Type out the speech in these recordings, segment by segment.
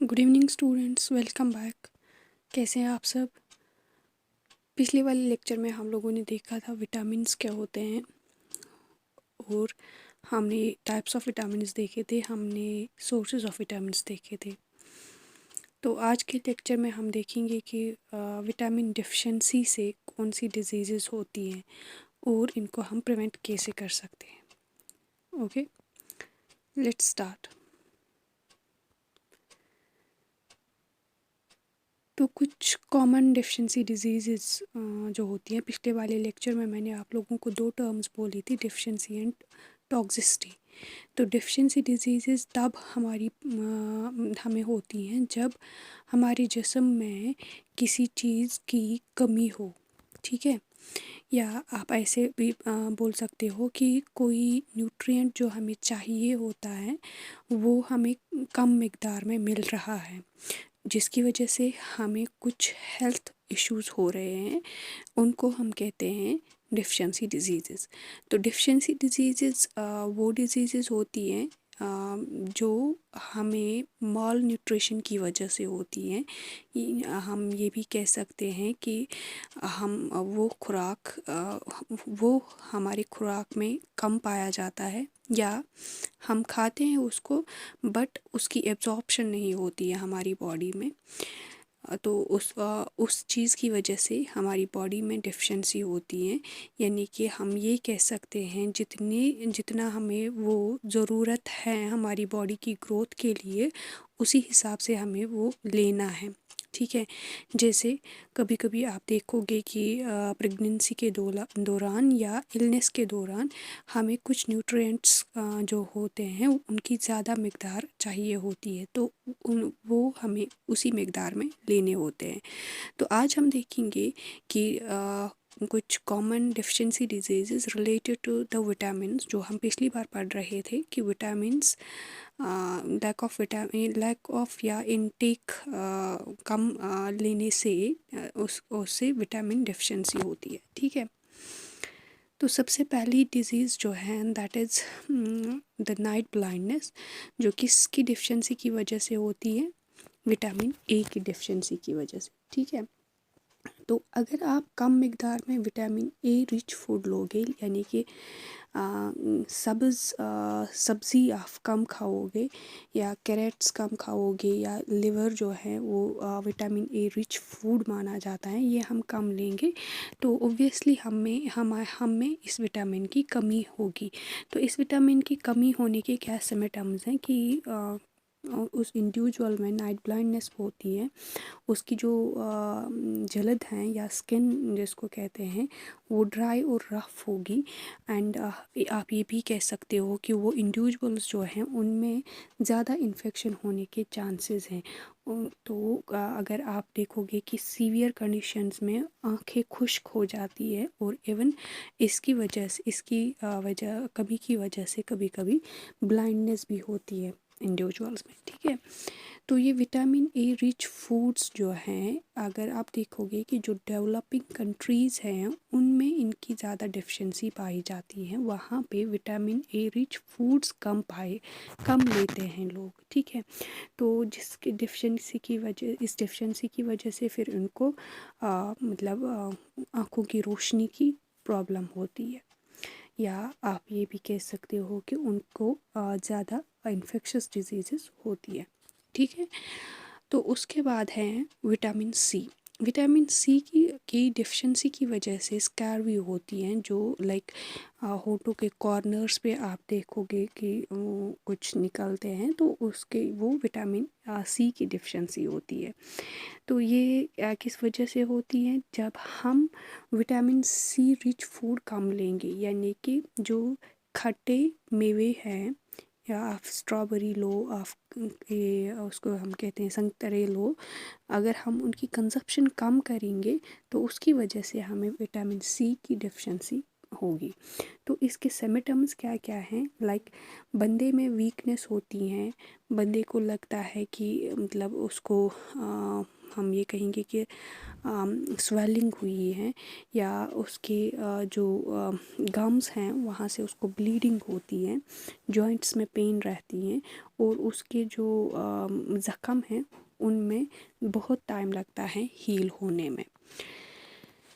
Good evening students, welcome back. कैसे हैं आप सब? पिछले वाले लेक्चर में हम लोगों ने देखा था विटामिन्स क्या होते हैं और हमने टाइप्स ऑफ विटामिन्स देखे थे, हमने सोर्सेज ऑफ विटामिन्स देखे थे। तो आज के लेक्चर में हम देखेंगे कि विटामिन डिफिशिएंसी से कौन सी डिजीज़ेस होती हैं और इनको हम प्रिवेंट कैसे कर सकते हैं। Okay, let's start. तो कुछ कॉमन डिफिशिएंसी डिजीज़ जो होती हैं, पिछले वाले लेक्चर में मैंने आप लोगों को दो टर्म्स बोली थी, डिफिशिएंसी एंड टॉक्सिसिटी। तो डिफिशिएंसी डिजीज़ तब हमें होती हैं जब हमारे जिस्म में किसी चीज़ की कमी हो, ठीक है। या आप ऐसे भी बोल सकते हो कि कोई न्यूट्रिएंट जो हमें चाहिए होता है वो हमें कम मिकदार में मिल रहा है, जिसकी वजह से हमें कुछ हेल्थ इश्यूज़ हो रहे हैं, उनको हम कहते हैं डिफिशिएंसी डिजीज़। तो डिफिशिएंसी डिजीज़ वो डिजीज़ होती हैं जो हमें माल न्यूट्रिशन की वजह से होती हैं। हम ये भी कह सकते हैं कि हम वो हमारी खुराक में कम पाया जाता है, या हम खाते हैं उसको बट उसकी एब्जॉर्प्शन नहीं होती है हमारी बॉडी में। तो उस चीज़ की वजह से हमारी बॉडी में डिफिशिएंसी होती है। यानी कि हम ये कह सकते हैं जितना हमें वो ज़रूरत है हमारी बॉडी की ग्रोथ के लिए, उसी हिसाब से हमें वो लेना है, ठीक है। जैसे कभी कभी आप देखोगे कि प्रेगनेंसी के दौरान या इलनेस के दौरान हमें कुछ न्यूट्रिएंट्स जो होते हैं उनकी ज़्यादा मिकदार चाहिए होती है, तो वो हमें उसी मिकदार में लेने होते हैं। तो आज हम देखेंगे कि कुछ common deficiency disease related to the vitamins, जो हम पिछली बार पढ़ रहे थे कि विटामिन्स लैक ऑफ या इनटेक कम लेने से उससे विटामिन डिफिशिएंसी होती है, ठीक है। तो सबसे पहली डिज़ीज़ जो है that is the night blindness, जो किसकी डिफिशिएंसी की वजह से होती है? विटामिन ए की डिफिशिएंसी की वजह से, ठीक है। तो अगर आप कम मिकदार में विटामिन ए रिच फूड लोगे, यानी कि सब्ज़ी आप कम खाओगे या कैरेट्स कम खाओगे, या लिवर जो है वो विटामिन ए रिच फूड माना जाता है, ये हम कम लेंगे तो ओब्वियसली हमें इस विटामिन की कमी होगी। तो इस विटामिन की कमी होने के क्या सिम्टम्स हैं कि उस इंडिविजुअल में नाइट ब्लाइंडनेस होती है, उसकी जो जल्द हैं या स्किन जिसको कहते हैं वो ड्राई और रफ़ होगी। एंड आप ये भी कह सकते हो कि वो इंडिविजुअल्स जो हैं उनमें ज़्यादा इन्फेक्शन होने के चांसेस हैं। तो अगर आप देखोगे कि सीवियर कंडीशंस में आंखें खुश्क हो जाती है, और इवन इसकी वजह कमी की वजह से कभी कभी ब्लाइंडनेस भी होती है इंडिविजुअल्स में, ठीक है। तो ये विटामिन ए रिच फूड्स जो हैं, अगर आप देखोगे कि जो डेवलपिंग कंट्रीज़ हैं उनमें इनकी ज़्यादा डिफिशिएंसी पाई जाती है, वहाँ पे विटामिन ए रिच फूड्स कम लेते हैं लोग, ठीक है। तो जिसकी इस डिफिशिएंसी की वजह से फिर उनको आँखों की रोशनी की प्रॉब्लम होती है, या आप ये भी कह सकते हो कि उनको ज़्यादा इन्फेक्शस डिजीज़ होती है, ठीक है। तो उसके बाद है विटामिन सी। विटामिन सी की डिफिशिएंसी की वजह से स्कार भी होती हैं, जो लाइक होठों के कॉर्नर्स पे आप देखोगे कि कुछ निकलते हैं, तो उसके वो विटामिन सी की डिफिशिएंसी होती है। तो ये किस वजह से होती है? जब हम विटामिन सी रिच फूड कम लेंगे, यानी कि जो खट्टे मेवे हैं, या आप स्ट्रॉबेरी लो, आप ये उसको हम कहते हैं संतरे लो, अगर हम उनकी कंजप्शन कम करेंगे तो उसकी वजह से हमें विटामिन सी की डिफिशिएंसी होगी। तो इसके सिम्टम्स क्या क्या हैं? लाइक बंदे में वीकनेस होती हैं, बंदे को लगता है कि मतलब उसको हम ये कहेंगे कि स्वेलिंग हुई है, या उसके जो गम्स हैं वहाँ से उसको ब्लीडिंग होती है, जॉइंट्स में पेन रहती हैं, और उसके जो ज़ख़म हैं उनमें बहुत टाइम लगता है हील होने में।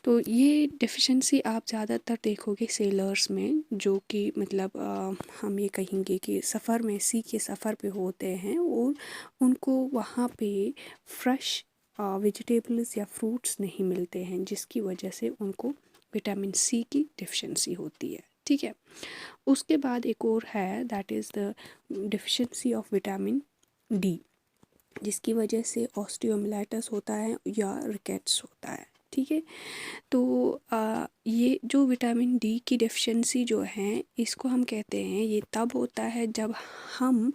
तो ये डेफिशिएंसी आप ज़्यादातर देखोगे सेलर्स में, जो कि मतलब हम ये कहेंगे कि सफ़र में, सी के सफ़र पे होते हैं, और उनको वहाँ पे फ्रेश वेजिटेबल्स या फ्रूट्स नहीं मिलते हैं, जिसकी वजह से उनको विटामिन सी की डेफिशिएंसी होती है। ठीक है, उसके बाद एक और है, that is the deficiency of vitamin D, जिसकी वजह से ऑस्टियोमिलाइटिस होता है या रिकेट्स होता है। ठीक है, तो ये जो विटामिन डी की डेफिशिएंसी जो है, इसको हम कहते हैं, ये तब होता है जब हम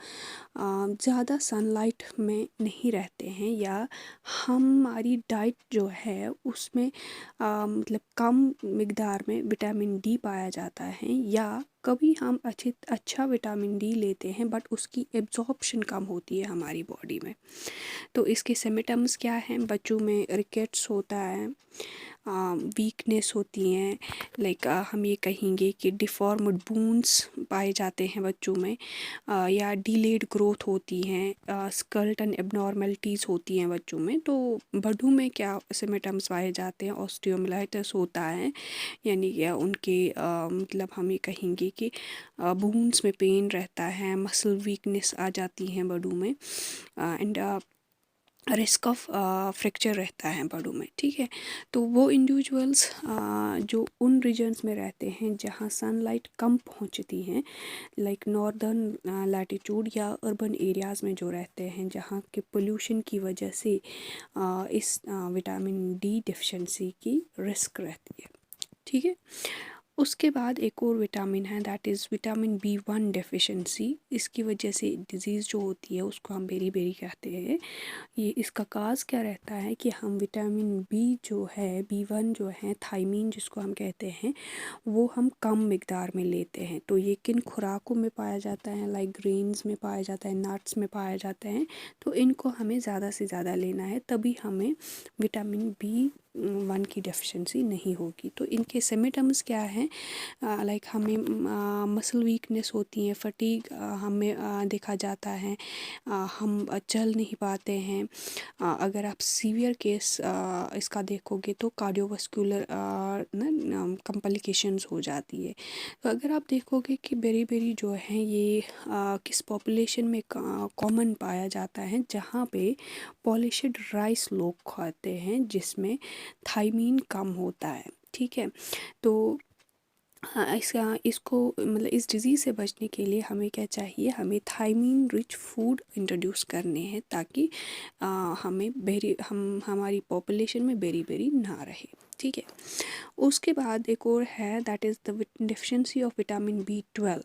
ज़्यादा सनलाइट में नहीं रहते हैं, या हमारी डाइट जो है उसमें मतलब कम मिकदार में विटामिन डी पाया जाता है, या कभी हम अच्छा विटामिन डी लेते हैं बट उसकी एब्जॉर्प्शन कम होती है हमारी बॉडी में। तो इसके सिम्टम्स क्या हैं? बच्चों में रिकेट्स होता है, वीकनेस होती हैं, लाइक हम ये कहेंगे कि डिफॉर्म्ड बोन्स पाए जाते हैं बच्चों में, या डिलेड ग्रोथ होती हैं, स्कल्टन एबनॉर्मलिटीज़ होती हैं बच्चों में। तो बड़ों में क्या सिम्टम्स पाए जाते हैं? ऑस्टियोमिलाइटिस होता है, यानी कि उनके मतलब हम ये कहेंगे कि बोन्स में पेन रहता है, मसल वीकनेस आ जाती हैं बड़ों में, एंड रिस्क ऑफ फ्रैक्चर रहता है बड़ों में। ठीक है, तो वो इंडिविजुअल्स जो उन रीजन्स में रहते हैं जहाँ सनलाइट कम पहुँचती हैं, लाइक नॉर्दर्न लैटिट्यूड या अर्बन एरियाज़ में जो रहते हैं, जहाँ के पोल्यूशन की वजह से इस विटामिन डी डेफिशिएंसी की रिस्क रहती है। ठीक है, उसके बाद एक और विटामिन है, that is vitamin B1 deficiency. इसकी वजह से डिज़ीज़ जो होती है उसको हम बेरी बेरी कहते हैं। ये इसका काज क्या रहता है कि हम विटामिन बी जो है, B1 जो है, थायमीन जिसको हम कहते हैं, वो हम कम मिकदार में लेते हैं। तो ये किन खुराकों में पाया जाता है? लाइक ग्रेन्स में पाया जाता है, नट्स में पाया जाता है। तो इनको हमें ज़्यादा से ज़्यादा लेना है, तभी हमें विटामिन B1 की डेफिशिएंसी नहीं होगी। तो इनके सिम्टम्स क्या हैं? लाइक हमें मसल वीकनेस होती है, फटीग हमें देखा जाता है, हम चल नहीं पाते हैं। अगर आप सीवियर केस इसका देखोगे तो कार्डियोवास्कुलर कॉम्प्लिकेशंस हो जाती है। तो अगर आप देखोगे कि बेरी बेरी जो है ये किस पॉपुलेशन में कॉमन पाया जाता है, जहाँ पे पॉलिश्ड राइस लोग खाते हैं, जिसमें थायमीन कम होता है। ठीक है, तो हाँ, इसको मतलब इस डिज़ीज़ से बचने के लिए हमें क्या चाहिए? हमें थायमीन रिच फूड इंट्रोड्यूस करने हैं, ताकि हमें हमारी पॉपुलेशन में बेरी बेरी ना रहे। ठीक है, उसके बाद एक और है, that is the deficiency of vitamin B12,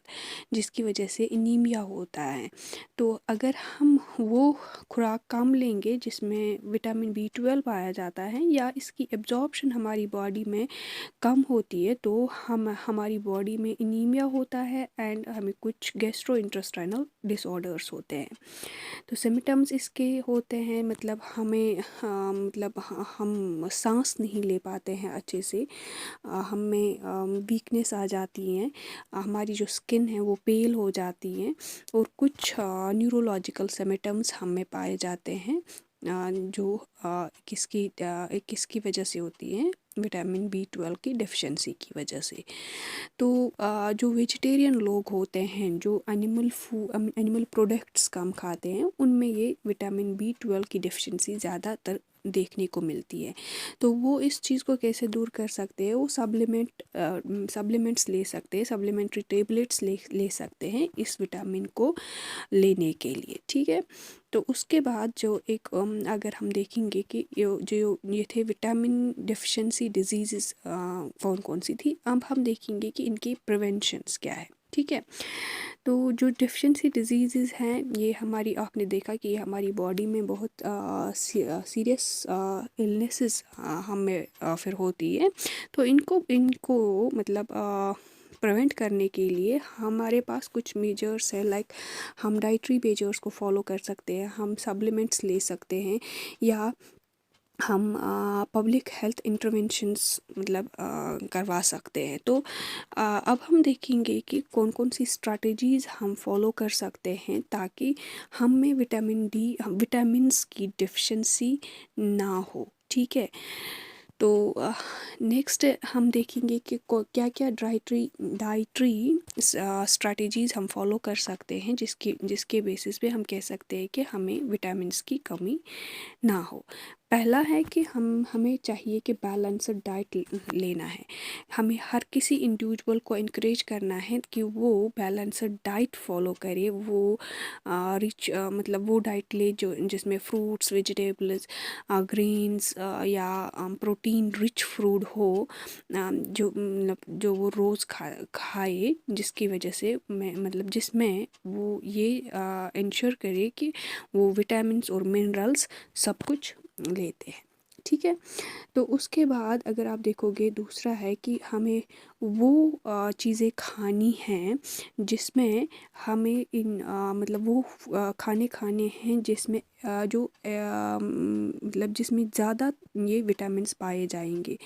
जिसकी वजह से एनीमिया होता है। तो अगर हम वो खुराक कम लेंगे जिसमें विटामिन B12 पाया जाता है, या इसकी एब्जॉर्प्शन हमारी बॉडी में कम होती है, तो हमारी बॉडी में एनीमिया होता है, एंड हमें कुछ गैस्ट्रोइंटेस्टाइनल डिसऑर्डर्स होते हैं। तो सिम्टम्स इसके होते हैं, मतलब हमें हम सांस नहीं ले पाते हैं अच्छे से, हमें वीकनेस आ जाती हैं, हमारी जो स्किन है वो पेल हो जाती हैं, और कुछ न्यूरोलॉजिकल सिम्टम्स हमें पाए जाते हैं, जो किसकी वजह से होती हैं? विटामिन B12 की डेफिशिएंसी की वजह से। तो जो वेजिटेरियन लोग होते हैं, जो एनिमल प्रोडक्ट्स कम खाते हैं, उनमें ये विटामिन B12 की डेफिशिएंसी ज़्यादातर देखने को मिलती है। तो वो इस चीज़ को कैसे दूर कर सकते हैं? वो सप्लीमेंट्स ले सकते हैं, सप्लीमेंट्री टेबलेट्स ले सकते हैं इस विटामिन को लेने के लिए। ठीक है, तो उसके बाद जो एक अगर हम देखेंगे कि ये थे विटामिन डेफिशिएंसी डिजीज़ कौन कौन सी थी, अब हम देखेंगे कि इनकी प्रिवेंशंस क्या है। ठीक है, तो जो डेफिशिएंसी डिजीज़ हैं, ये हमारी, आपने देखा कि हमारी बॉडी में बहुत सीरियस इलनेसेस हमें फिर होती है। तो इनको मतलब प्रिवेंट करने के लिए हमारे पास कुछ मेजर्स है, लाइक हम डाइटरी मेजर्स को फॉलो कर सकते हैं, हम सप्लीमेंट्स ले सकते हैं, या हम पब्लिक हेल्थ इंटरवेंशंस मतलब करवा सकते हैं। तो अब हम देखेंगे कि कौन कौन सी स्ट्रैटेजीज़ हम फॉलो कर सकते हैं ताकि हम में विटामिन्स की डिफिशेंसी ना हो, ठीक है। तो नेक्स्ट हम देखेंगे कि क्या क्या डाइटरी स्ट्रैटेजीज़ हम फॉलो कर सकते हैं जिसके जिसके बेसिस पे हम कह सकते हैं कि हमें विटामिन्स की कमी ना हो। पहला है कि हमें चाहिए कि बैलेंस्ड डाइट लेना है। हमें हर किसी इंडिविजुअल को इनक्रेज करना है कि वो बैलेंस्ड डाइट फॉलो करे, वो रिच मतलब वो डाइट ले जो जिसमें फ्रूट्स, वेजिटेबल्स, ग्रेन्स या प्रोटीन रिच फूड हो, जो मतलब जो वो रोज़ खाए, जिसकी वजह से मैं मतलब जिसमें वो ये इंश्योर करे कि वो विटामिन्स और मिनरल्स सब कुछ लेते हैं, ठीक है। तो उसके बाद अगर आप देखोगे दूसरा है कि हमें वो चीज़ें खानी हैं जिसमें हमें मतलब वो खाने खाने हैं जिसमें मतलब जिसमें ज़्यादा ये विटामिन्स पाए जाएंगे।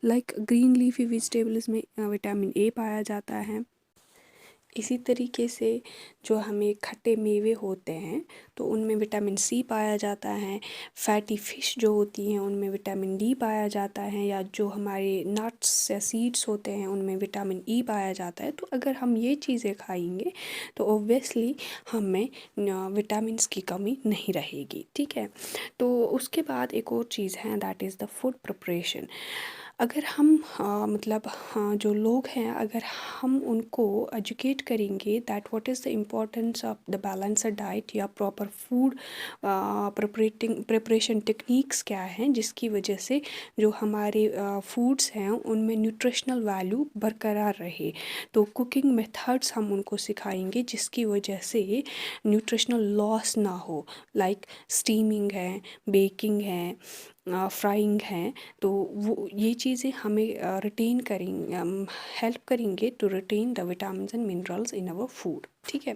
लाइक ग्रीन लीफी वेजिटेबल्स में विटामिन ए पाया जाता है। इसी तरीके से जो हमें खट्टे मेवे होते हैं तो उनमें विटामिन सी पाया जाता है। फैटी फ़िश जो होती हैं उनमें विटामिन डी पाया जाता है, या जो हमारे नट्स या सीड्स होते हैं उनमें विटामिन ई पाया जाता है। तो अगर हम ये चीज़ें खाएंगे तो ऑब्वियसली हमें विटामिन्स की कमी नहीं रहेगी, ठीक है। तो उसके बाद एक और चीज़ है, that is the food preparation. अगर हम मतलब जो लोग हैं अगर हम उनको एजुकेट करेंगे that what is the importance of the balanced diet या प्रॉपर फूड प्रिपरेशन टेक्निक्स क्या हैं जिसकी वजह से जो हमारे फूड्स हैं उनमें न्यूट्रिशनल वैल्यू बरकरार रहे, तो कुकिंग मेथड्स हम उनको सिखाएंगे जिसकी वजह से न्यूट्रिशनल लॉस ना हो। लाइक स्टीमिंग है, बेकिंग है, फ्राइंग है। तो वो ये चीज़ें हमें रिटेन करेंगे, हेल्प करेंगे to retain the vitamins and minerals in our food, ठीक है।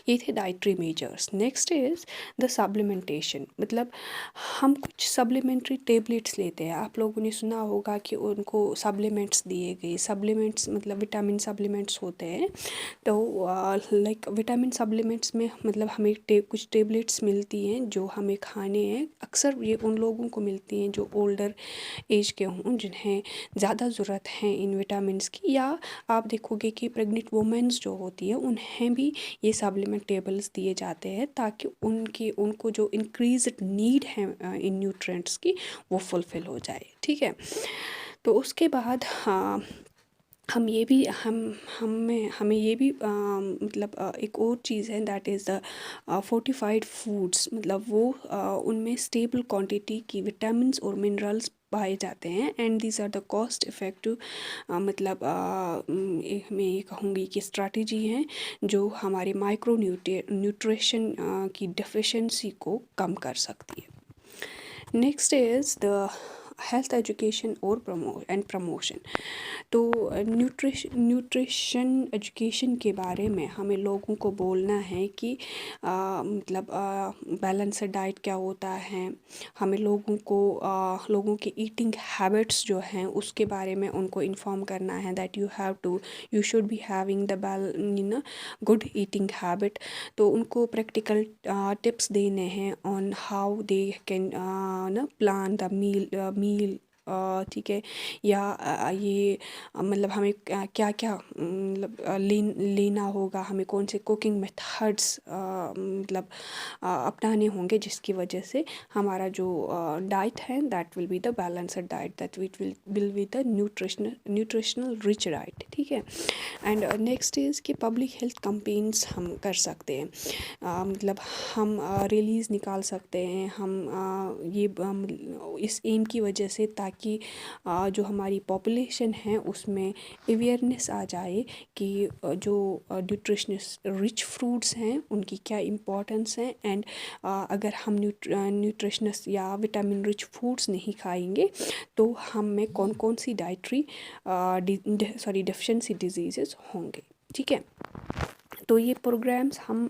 ये थे dietary measures. Next is the supplementation, मतलब हम कुछ सप्लीमेंट्री टेबलेट्स लेते हैं। आप लोगों ने सुना होगा कि उनको सप्लीमेंट्स दिए गए, सप्लीमेंट्स मतलब विटामिन सप्लीमेंट्स होते हैं। तो लाइक विटामिन सप्लीमेंट्स में मतलब हमें कुछ टेबलेट्स मिलती हैं जो हमें खाने हैं। अक्सर ये उन लोगों को मिलती हैं जो ओल्डर एज के हों, जिन्हें ज़्यादा ज़रूरत है इन विटामिन्स की, या आप देखोगे कि प्रेग्नेंट वुमेन्स जो होती है उन्हें भी ये सप्लीमेंट टेबल्स दिए जाते हैं ताकि उनको जो इंक्रीज नीड है इन न्यूट्रिएंट्स की वो फुलफ़िल हो जाए, ठीक है। तो उसके बाद हम ये भी हमें ये भी मतलब एक और चीज़ है, that is the fortified foods, मतलब वो उनमें स्टेबल क्वांटिटी की विटामिन्स और मिनरल्स पाए जाते हैं and these are the cost effective मतलब मैं ये कहूँगी कि स्ट्रैटेजी हैं जो हमारे माइक्रो न्यूट्रिशन की डेफिशिएंसी को कम कर सकती है। Next is the health education और प्रमोशन। तो न्यूट्रिशन एजुकेशन के बारे में हमें लोगों को बोलना है कि मतलब बैलेंस्ड डाइट क्या होता है। हमें लोगों की ईटिंग हैबिट्स जो हैं उसके बारे में उनको इन्फॉर्म करना है that you should be having the good eating habit. तो उनको प्रैक्टिकल टिप्स देने हैं on how they can plan the meal, ठीक है। या ये मतलब हमें क्या क्या मतलब लेना होगा, हमें कौन से कुकिंग मेथड्स मतलब अपनाने होंगे जिसकी वजह से हमारा जो डाइट है that will be the balanced diet, that will be the nutritional rich diet, ठीक है। एंड नेक्स्ट इज़ कि पब्लिक हेल्थ कैंपेन्स हम कर सकते हैं। मतलब हम रैलीज़ निकाल सकते हैं, हम ये इस एम की वजह से ताकि जो हमारी पॉपुलेशन है उसमें अवेयरनेस आ जाए कि जो न्यूट्रिशनस रिच फ्रूट्स हैं उनकी क्या इम्पोर्टेंस है। एंड अगर हम न्यूट्रिशनस या विटामिन रिच फूड्स नहीं खाएंगे तो हम में कौन कौन सी डाइटरी डेफिशिएंसी डिजीज़ेस होंगे, ठीक है। तो ये प्रोग्राम्स हम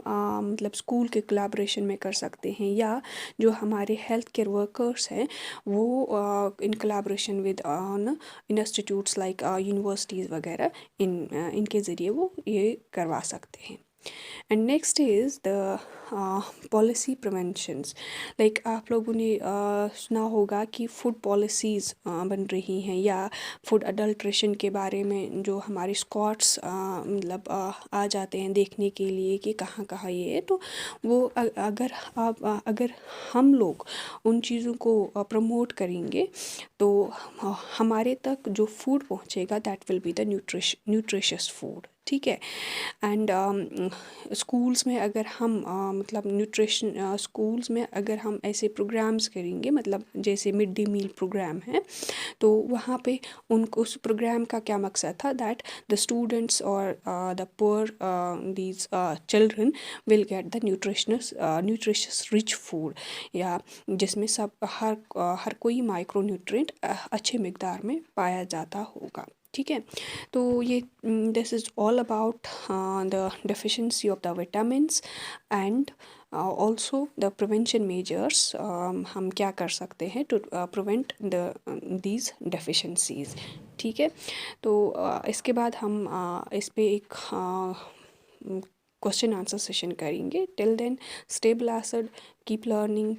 मतलब स्कूल के कोलैबोरेशन में कर सकते हैं, या जो हमारे हेल्थ केयर वर्कर्स हैं वो in collaboration with institutes like universities वगैरह इनके ज़रिए वो ये करवा सकते हैं। And next is the policy preventions. Like आप लोगों ने सुना होगा कि फूड पॉलिसीज़ बन रही हैं, या फूड अडल्ट्रेशन के बारे में जो हमारे स्कॉट्स मतलब आ जाते हैं देखने के लिए कि कहाँ कहाँ ये है। तो वो अगर हम लोग उन चीज़ों को प्रमोट करेंगे तो हमारे तक जो फूड पहुँचेगा that will be the nutritious food, ठीक है। एंड स्कूल्स में अगर हम मतलब न्यूट्रिशन स्कूल्स में अगर हम ऐसे प्रोग्राम्स करेंगे, मतलब जैसे मिड डे मील प्रोग्राम है, तो वहाँ पे उनको उस प्रोग्राम का क्या मकसद था, दैट द स्टूडेंट्स और the poor these children will get the nutritious rich food, या जिसमें सब हर कोई माइक्रो न्यूट्रिएंट अच्छे मिकदार में पाया जाता होगा, ठीक है। तो ये this is all about the deficiency of the vitamins and also the prevention measures. हम क्या कर सकते हैं टू प्रिवेंट दीज डेफिशिएंसीज, ठीक है। तो इसके बाद हम इस पे एक क्वेश्चन आंसर सेशन करेंगे। Till then stay blessed, keep learning,